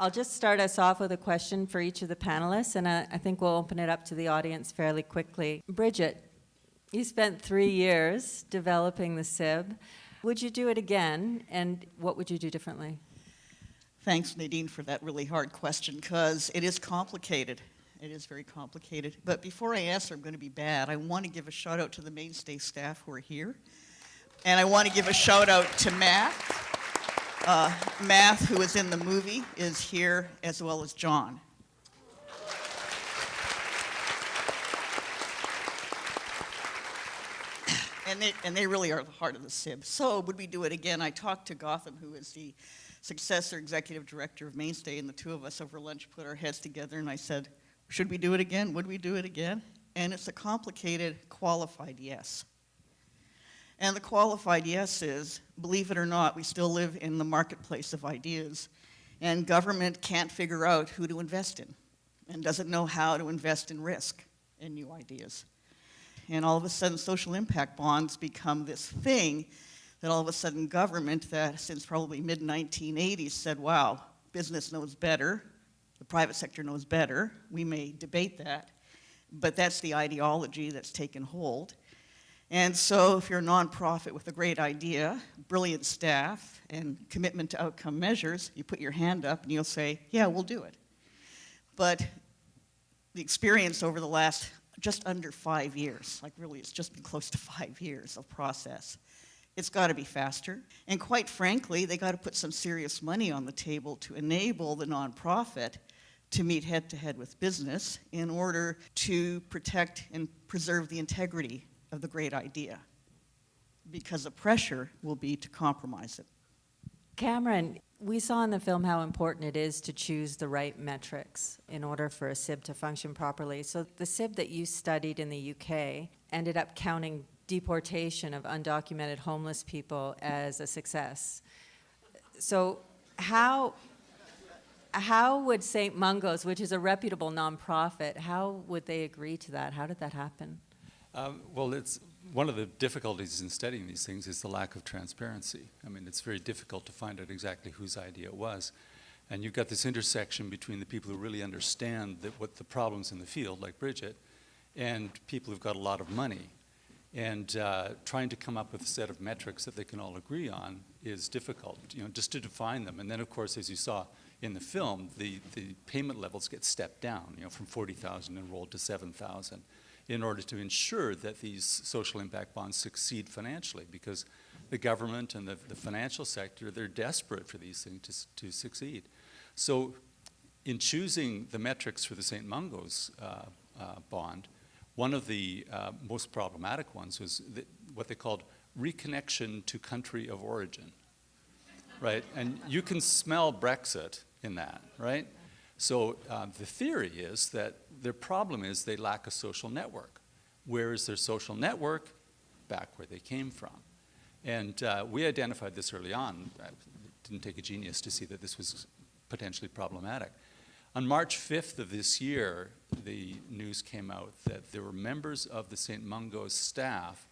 I'll just start us off with a question for each of the panelists, and I think we'll open it up to the audience fairly quickly. Brigitte, you spent 3 years developing the SIB. Would you do it again, and what would you do differently? Thanks, Nadine, for that really hard question, because it is complicated. It is very complicated. But before I answer, I'm going to be bad. I want to give a shout out to the Mainstay staff who are here. And I want to give a shout out to Matt. Matt, who is in the movie, is here, as well as John. And they really are the heart of the SIB. So would we do it again? I talked to Gotham, who is the successor executive director of Mainstay, and the two of us over lunch put our heads together, and I said, should we do it again? Would we do it again? And it's a complicated, qualified yes. And the qualified yes is, believe it or not, we still live in the marketplace of ideas, and government can't figure out who to invest in, and doesn't know how to invest in risk in new ideas. And all of a sudden, social impact bonds become this thing that all of a sudden government that since probably mid-1980s said, wow, business knows better, the private sector knows better, we may debate that, but that's the ideology that's taken hold. And so if you're a nonprofit with a great idea, brilliant staff, and commitment to outcome measures, you put your hand up and you'll say, yeah, we'll do it. But the experience over the last just under 5 years, like really it's just been close to 5 years of process, it's got to be faster. And quite frankly, they got to put some serious money on the table to enable the nonprofit to meet head-to-head with business in order to protect and preserve the integrity of the great idea, because the pressure will be to compromise it. Cameron, we saw in the film how important it is to choose the right metrics in order for a SIB to function properly. So the SIB that you studied in the UK ended up counting deportation of undocumented homeless people as a success. So how would St. Mungo's, which is a reputable nonprofit, how would they agree to that? How did that happen? Well, it's one of the difficulties in studying these things is the lack of transparency. I mean, it's very difficult to find out exactly whose idea it was. And you've got this intersection between the people who really understand what the problems in the field, like Brigitte, and people who've got a lot of money. And trying to come up with a set of metrics that they can all agree on is difficult, just to define them. And then, of course, as you saw in the film, the payment levels get stepped down, from 40,000 enrolled to 7,000. In order to ensure that these social impact bonds succeed financially, because the government and the financial sector, they're desperate for these things to succeed. So in choosing the metrics for the St. Mungo's bond, one of the most problematic ones was what they called reconnection to country of origin, right? And you can smell Brexit in that, right? So the theory is that their problem is they lack a social network. Where is their social network? Back where they came from. And we identified this early on. It didn't take a genius to see that this was potentially problematic. On March 5th of this year, the news came out that there were members of the St. Mungo's staff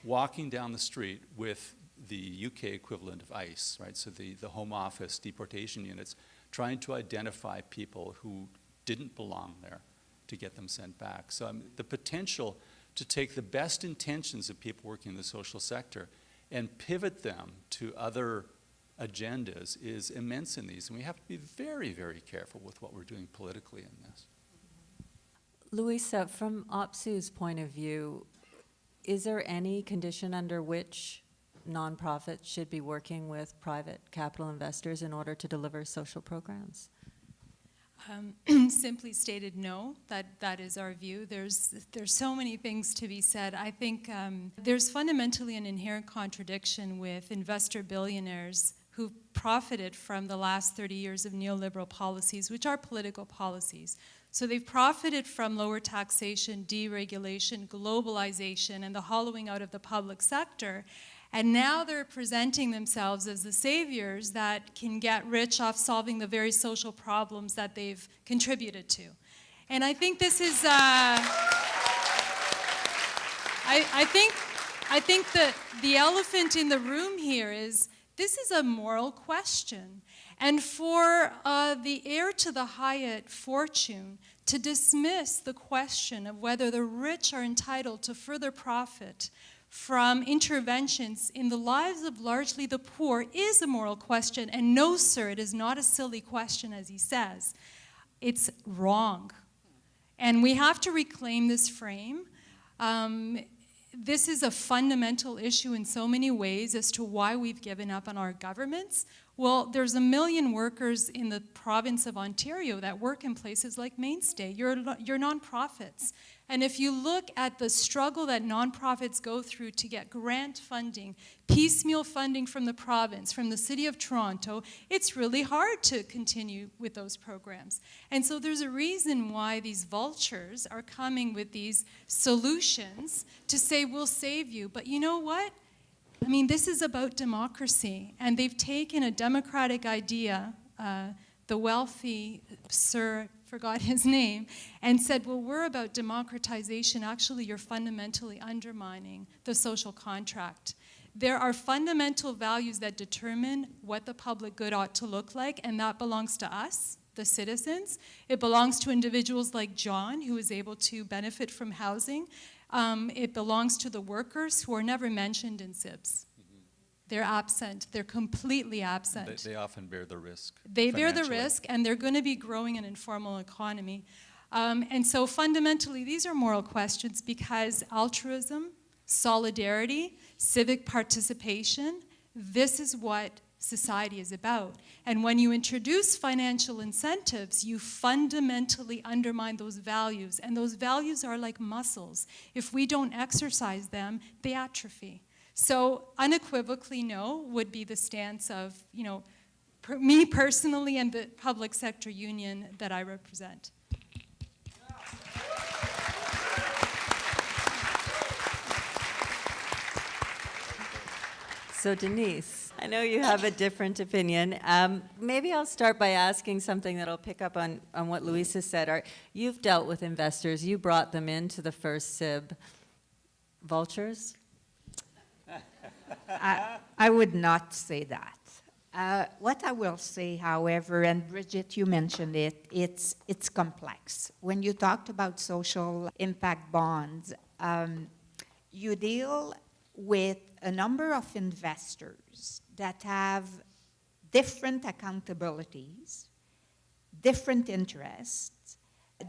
walking down the street with the UK equivalent of ICE, right? So the Home Office deportation units, trying to identify people who didn't belong there to get them sent back. So the potential to take the best intentions of people working in the social sector and pivot them to other agendas is immense in these. And we have to be very, very careful with what we're doing politically in this. Luisa, from OPSEU's point of view, is there any condition under which nonprofits should be working with private capital investors in order to deliver social programs? Simply stated, no. That is our view. There's so many things to be said. I think there's fundamentally an inherent contradiction with investor billionaires who've profited from the last 30 years of neoliberal policies, which are political policies. So they've profited from lower taxation, deregulation, globalization, and the hollowing out of the public sector. And now they're presenting themselves as the saviors that can get rich off solving the very social problems that they've contributed to. And I think this is, I think that the elephant in the room here is, this is a moral question. And for the heir to the Hyatt fortune to dismiss the question of whether the rich are entitled to further profit from interventions in the lives of largely the poor is a moral question. And no, sir, it is not a silly question, as he says. It's wrong. And we have to reclaim this frame. This is a fundamental issue in so many ways as to why we've given up on our governments. Well, there's 1 million workers in the province of Ontario that work in places like Mainstay. You're nonprofits. And if you look at the struggle that nonprofits go through to get grant funding, piecemeal funding from the province, from the City of Toronto, it's really hard to continue with those programs. And so there's a reason why these vultures are coming with these solutions to say, we'll save you. But you know what? I mean, this is about democracy, and they've taken a democratic idea, the wealthy Sir, forgot his name, and said, well, we're about democratization. Actually, you're fundamentally undermining the social contract. There are fundamental values that determine what the public good ought to look like, and that belongs to us, the citizens. It belongs to individuals like John, who is able to benefit from housing. It belongs to the workers who are never mentioned in SIBs. They're absent. They're completely absent. They often bear the risk. They bear the risk, and they're going to be growing an informal economy. And so fundamentally, these are moral questions because altruism, solidarity, civic participation, this is what society is about. And when you introduce financial incentives, you fundamentally undermine those values. And those values are like muscles. If we don't exercise them, they atrophy. So unequivocally no would be the stance of, me personally and the public sector union that I represent. So Denise, I know you have a different opinion. Maybe I'll start by asking something that'll pick up on what Luisa said. You've dealt with investors. You brought them into the first SIB. Vultures? I would not say that. What I will say, however, and Brigitte, you mentioned it, it's complex. When you talked about social impact bonds, you deal with a number of investors that have different accountabilities, different interests,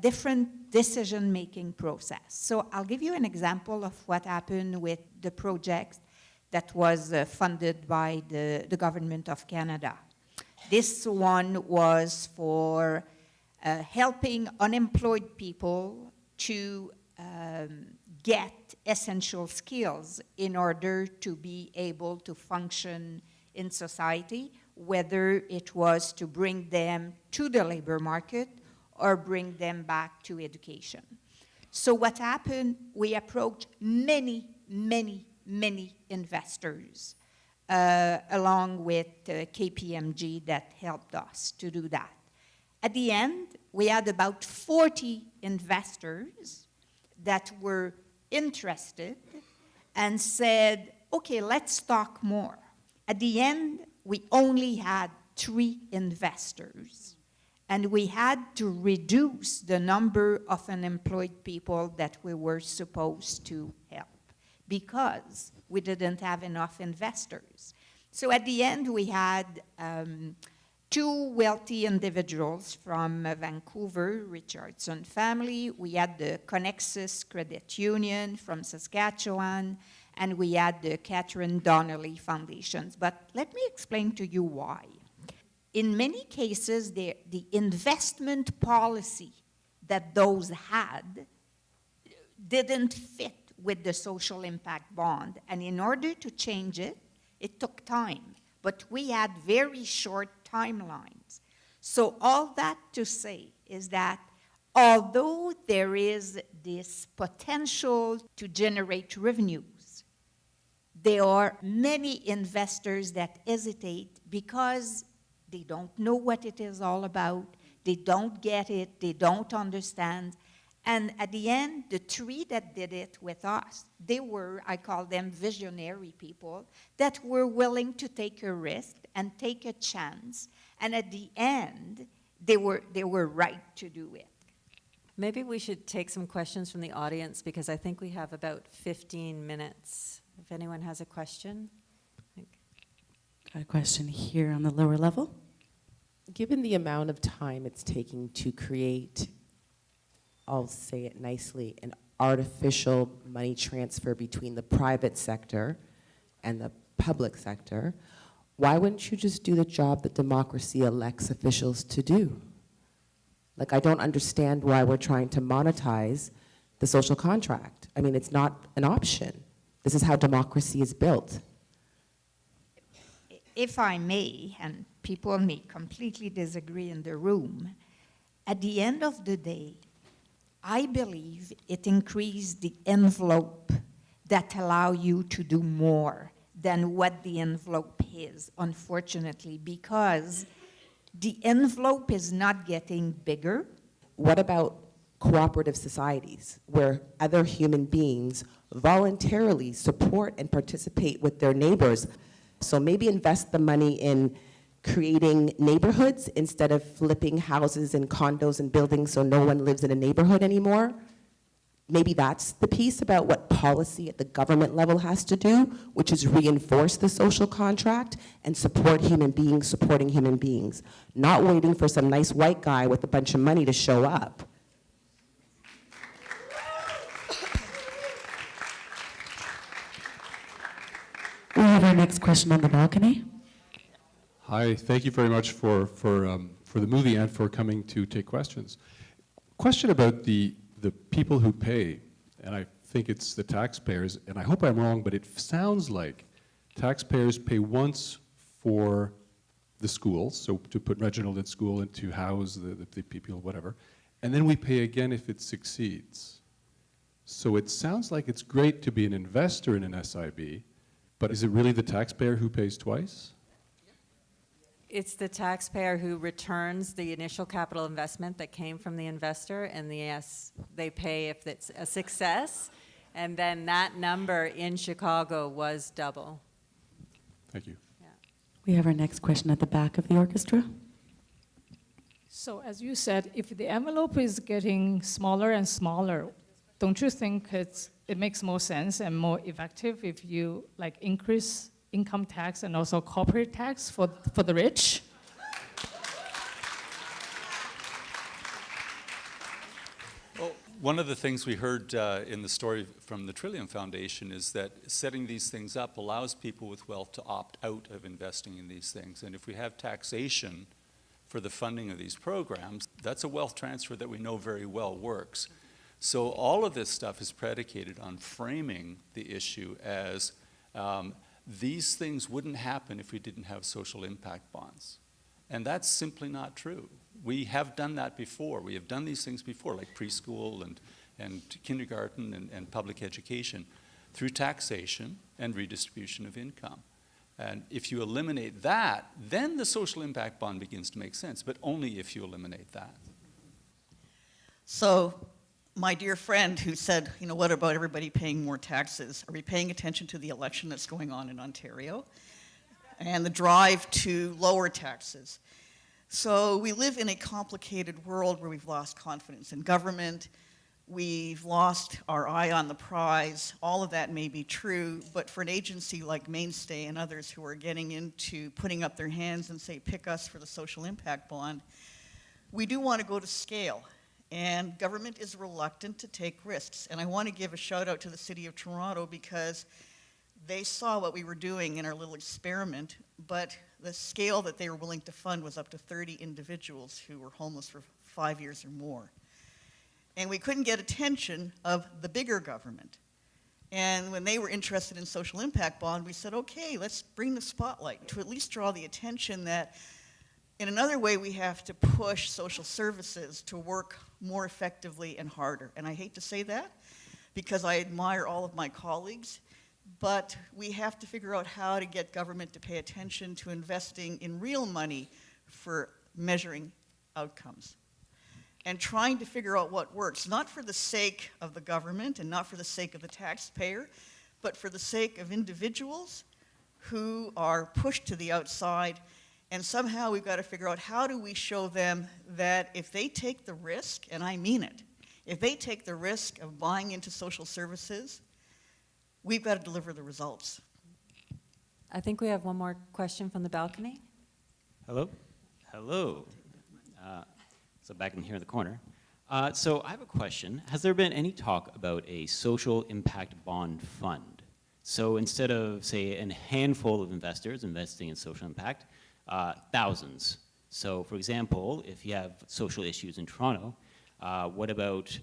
different decision-making process. So I'll give you an example of what happened with the project that was funded by the Government of Canada. This one was for helping unemployed people to get essential skills in order to be able to function in society, whether it was to bring them to the labor market or bring them back to education. So what happened, we approached many investors, along with KPMG that helped us to do that. At the end, we had about 40 investors that were interested and said, okay, let's talk more. At the end, we only had 3 investors, and we had to reduce the number of unemployed people that we were supposed to help because we didn't have enough investors. So at the end, we had 2 wealthy individuals from Vancouver, Richardson family. We had the Connexus Credit Union from Saskatchewan, and we had the Catherine Donnelly Foundations. But let me explain to you why. In many cases, the investment policy that those had didn't fit with the social impact bond. And in order to change it, it took time. But we had very short timelines. So all that to say is that although there is this potential to generate revenues, there are many investors that hesitate because they don't know what it is all about, they don't get it, they don't understand. And at the end, the 3 that did it with us, they were, I call them visionary people, that were willing to take a risk and take a chance And at the end, they were right to do it. Maybe we should take some questions from the audience because I think we have about 15 minutes. If anyone has a question. Got a question here on the lower level. Given the amount of time it's taking to create, I'll say it nicely, an artificial money transfer between the private sector and the public sector, why wouldn't you just do the job that democracy elects officials to do? Like, I don't understand why we're trying to monetize the social contract. I mean, it's not an option. This is how democracy is built. If I may, and people may completely disagree in the room, at the end of the day, I believe it increased the envelope that allow you to do more than what the envelope is, unfortunately, because the envelope is not getting bigger. What about cooperative societies where other human beings voluntarily support and participate with their neighbors? So maybe invest the money in creating neighborhoods instead of flipping houses and condos and buildings so no one lives in a neighborhood anymore. Maybe that's the piece about what policy at the government level has to do, which is reinforce the social contract and support human beings supporting human beings, not waiting for some nice white guy with a bunch of money to show up. We have our next question on the balcony. Hi, thank you very much for the movie and for coming to take questions. Question about the people who pay, and I think it's the taxpayers, and I hope I'm wrong, but it sounds like taxpayers pay once for the schools, so to put Reginald in school and to house the people, whatever, and then we pay again if it succeeds. So it sounds like it's great to be an investor in an SIB, but is it really the taxpayer who pays twice? It's the taxpayer who returns the initial capital investment that came from the investor, and they pay if it's a success, and then that number in Chicago was double. Thank you. We have our next question at the back of the orchestra. So as you said, if the envelope is getting smaller and smaller, don't you think it makes more sense and more effective if you increase income tax and also corporate tax for the rich? Well, one of the things we heard in the story from the Trillium Foundation is that setting these things up allows people with wealth to opt out of investing in these things. And if we have taxation for the funding of these programs, that's a wealth transfer that we know very well works. So all of this stuff is predicated on framing the issue as these things wouldn't happen if we didn't have social impact bonds. And that's simply not true. We have done that before. We have done these things before, like preschool and kindergarten and public education, through taxation and redistribution of income. And if you eliminate that, then the social impact bond begins to make sense, but only if you eliminate that. So my dear friend who said, what about everybody paying more taxes? Are we paying attention to the election that's going on in Ontario and the drive to lower taxes? So we live in a complicated world where we've lost confidence in government. We've lost our eye on the prize. All of that may be true, but for an agency like Mainstay and others who are getting into putting up their hands and say, pick us for the social impact bond, we do want to go to scale. And government is reluctant to take risks. And I want to give a shout out to the City of Toronto because they saw what we were doing in our little experiment, but the scale that they were willing to fund was up to 30 individuals who were homeless for 5 years or more. And we couldn't get attention of the bigger government. And when they were interested in social impact bond, we said, okay, let's bring the spotlight to at least draw the attention that in another way, we have to push social services to work more effectively and harder. And I hate to say that because I admire all of my colleagues, but we have to figure out how to get government to pay attention to investing in real money for measuring outcomes and trying to figure out what works, not for the sake of the government and not for the sake of the taxpayer, but for the sake of individuals who are pushed to the outside And somehow we've got to figure out how do we show them that if they take the risk, and I mean it, if they take the risk of buying into social services, we've got to deliver the results. I think we have one more question from the balcony. Hello? Hello. So back in here in the corner. So I have a question. Has there been any talk about a social impact bond fund? So instead of, say, a handful of investors investing in social impact, thousands. So for example, if you have social issues in Toronto, what about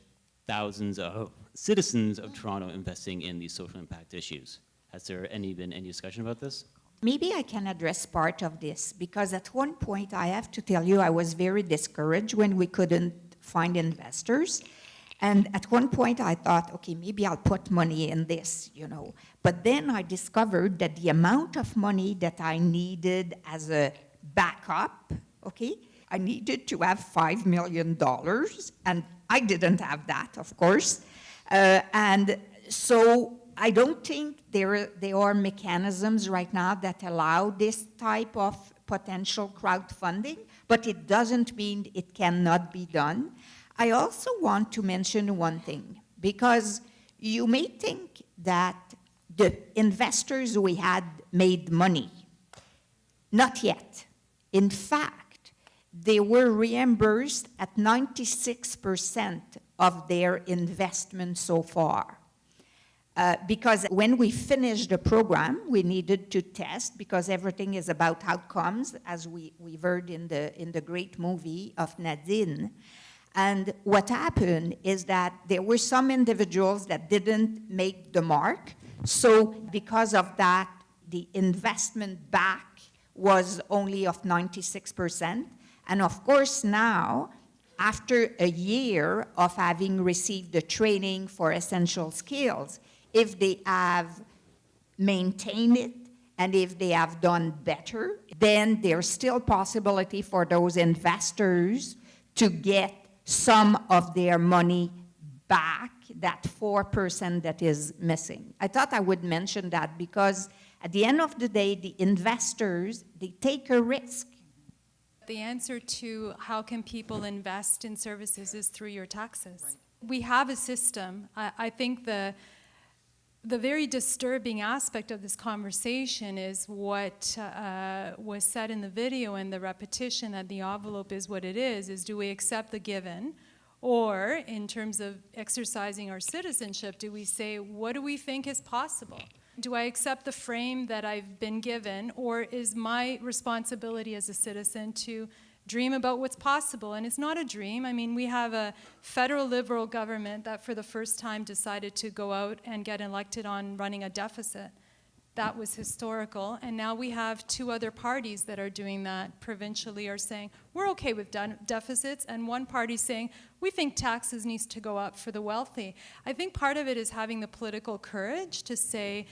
thousands of citizens of Toronto investing in these social impact issues? Has there been any discussion about this? Maybe I can address part of this, because at one point, I have to tell you, I was very discouraged when we couldn't find investors. And at one point, I thought, okay, maybe I'll put money in this, you know. But then I discovered that the amount of money that I needed as a backup, okay, I needed to have $5 million, and I didn't have that, of course. And so I don't think there are mechanisms right now that allow this type of potential crowdfunding, but it doesn't mean it cannot be done. I also want to mention one thing, because you may think that the investors we had made money. Not yet. In fact, they were reimbursed at 96% of their investment so far. Because when we finished the program, we needed to test, because everything is about outcomes, as we've heard in the great movie of Nadine. And what happened is that there were some individuals that didn't make the mark. So because of that, the investment back was only of 96%. And of course now, after a year of having received the training for essential skills, if they have maintained it and if they have done better, then there's still possibility for those investors to get some of their money back, that 4% that is missing. I thought I would mention that because at the end of the day, the investors, they take a risk. The answer to how can people invest in services is through your taxes. Right. We have a system. I think the very disturbing aspect of this conversation is what was said in the video and the repetition that the envelope is what it is do we accept the given, or in terms of exercising our citizenship, do we say, what do we think is possible? Do I accept the frame that I've been given, or is my responsibility as a citizen to dream about what's possible? And it's not a dream. I mean, we have a federal liberal government that for the first time decided to go out and get elected on running a deficit. That was historical. And now we have two other parties that are doing that provincially, are saying, we're okay with deficits, and one party saying, we think taxes needs to go up for the wealthy. I think part of it is having the political courage to say,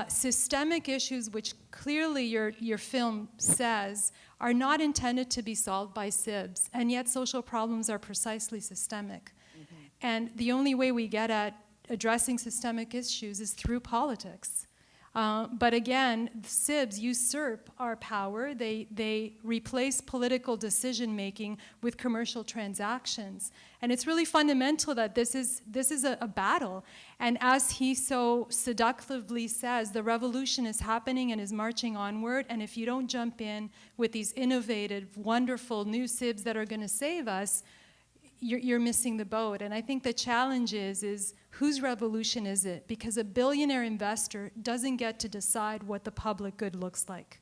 systemic issues, which clearly your film says, are not intended to be solved by SIBs, and yet social problems are precisely systemic. Mm-hmm. And the only way we get at addressing systemic issues is through politics. But again, SIBs usurp our power. They replace political decision-making with commercial transactions. And it's really fundamental that this is a battle. And as he so seductively says, the revolution is happening and is marching onward. And if you don't jump in with these innovative, wonderful new SIBs that are going to save us, you're missing the boat. And I think the challenge is whose revolution is it? Because a billionaire investor doesn't get to decide what the public good looks like.